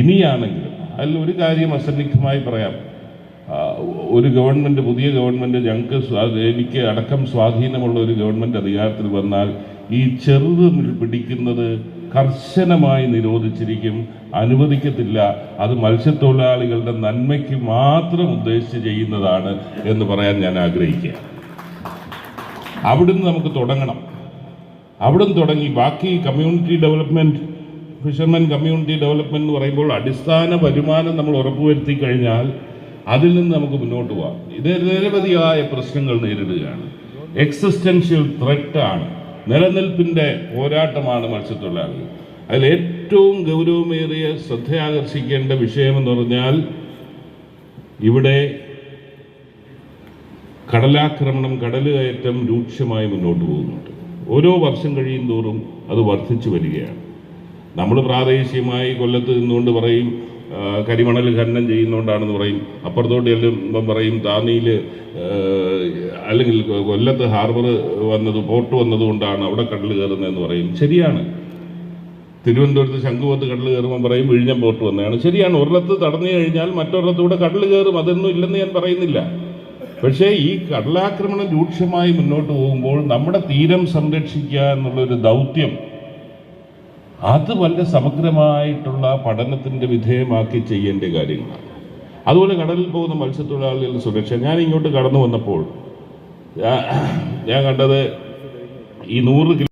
ഇനിയാണെങ്കിലും അതിൽ ഒരു കാര്യം അസന്നിഗ്ധമായി പറയാം. ഒരു ഗവൺമെൻറ്, പുതിയ ഗവൺമെൻറ്, എനിക്ക് അടക്കം സ്വാധീനമുള്ള ഒരു ഗവൺമെൻറ് അധികാരത്തിൽ വന്നാൽ ഈ ചെറുത് പിടിക്കുന്നത് കർശനമായി നിരോധിച്ചിരിക്കും, അനുവദിക്കത്തില്ല. അത് മത്സ്യത്തൊഴിലാളികളുടെ നന്മയ്ക്ക് മാത്രം ഉദ്ദേശിച്ച് ചെയ്യുന്നതാണ് എന്ന് പറയാൻ ഞാൻ ആഗ്രഹിക്കുക. അവിടുന്ന് നമുക്ക് തുടങ്ങണം. അവിടുന്ന് തുടങ്ങി ബാക്കി community development, fishermen community development എന്ന് പറയുമ്പോൾ അടിസ്ഥാന വരുമാനം നമ്മൾ ഉറപ്പുവരുത്തി കഴിഞ്ഞാൽ അതിൽ നിന്ന് നമുക്ക് മുന്നോട്ട് പോകാം. ഇത് നിരവധിയായ പ്രശ്നങ്ങൾ നേരിടുകയാണ്. എക്സിസ്റ്റൻഷ്യൽ ത്രെറ്റാണ്, നിലനിൽപ്പിൻ്റെ പോരാട്ടമാണ് മത്സ്യത്തൊഴിലാളികൾ. അതിൽ ഏറ്റവും ഗൗരവമേറിയ ശ്രദ്ധയാകർഷിക്കേണ്ട വിഷയമെന്ന് പറഞ്ഞാൽ ഇവിടെ കടലാക്രമണം, കടലുകയറ്റം രൂക്ഷമായി മുന്നോട്ട് പോകുന്നുണ്ട്. ഓരോ വർഷം കഴിയും തോറും അത് വർദ്ധിച്ചു വരികയാണ്. നമ്മൾ പ്രാദേശികമായി കൊല്ലത്ത് നിന്നുകൊണ്ട് പറയും കരിമണൽ ഖനനം ചെയ്യുന്നതുകൊണ്ടാണെന്ന് പറയും. അപ്പുറത്തോട്ട് ചെല്ലുമ്പം പറയും താന്നിയിൽ അല്ലെങ്കിൽ കൊല്ലത്ത് ഹാർബർ പോർട്ട് വന്നതുകൊണ്ടാണ് അവിടെ കടൽ കയറുന്നതെന്ന് പറയും. ശരിയാണ്. തിരുവനന്തപുരത്ത് ശംഖുവത്ത് കടൽ കയറുമ്പോൾ പറയും വിഴിഞ്ഞം പോർട്ട് വന്നതാണ്. ശരിയാണ്. ഒരിടത്ത് തടഞ്ഞു കഴിഞ്ഞാൽ മറ്റൊരിടത്തൂടെ കടൽ കയറും, അതൊന്നും ഇല്ലെന്ന് ഞാൻ പറയുന്നില്ല. പക്ഷേ ഈ കടലാക്രമണം രൂക്ഷമായി മുന്നോട്ട് പോകുമ്പോൾ നമ്മുടെ തീരം സംരക്ഷിക്കുക എന്നുള്ളൊരു ദൗത്യം, അത് വളരെ സമഗ്രമായിട്ടുള്ള പഠനത്തിൻ്റെ വിധേയമാക്കി ചെയ്യേണ്ട കാര്യങ്ങളാണ്. അതുപോലെ കടലിൽ പോകുന്ന മത്സ്യത്തൊഴിലാളികളുടെ സുരക്ഷ. ഞാൻ ഇങ്ങോട്ട് കടന്നു വന്നപ്പോൾ ഞാൻ കണ്ടത് ഈ 100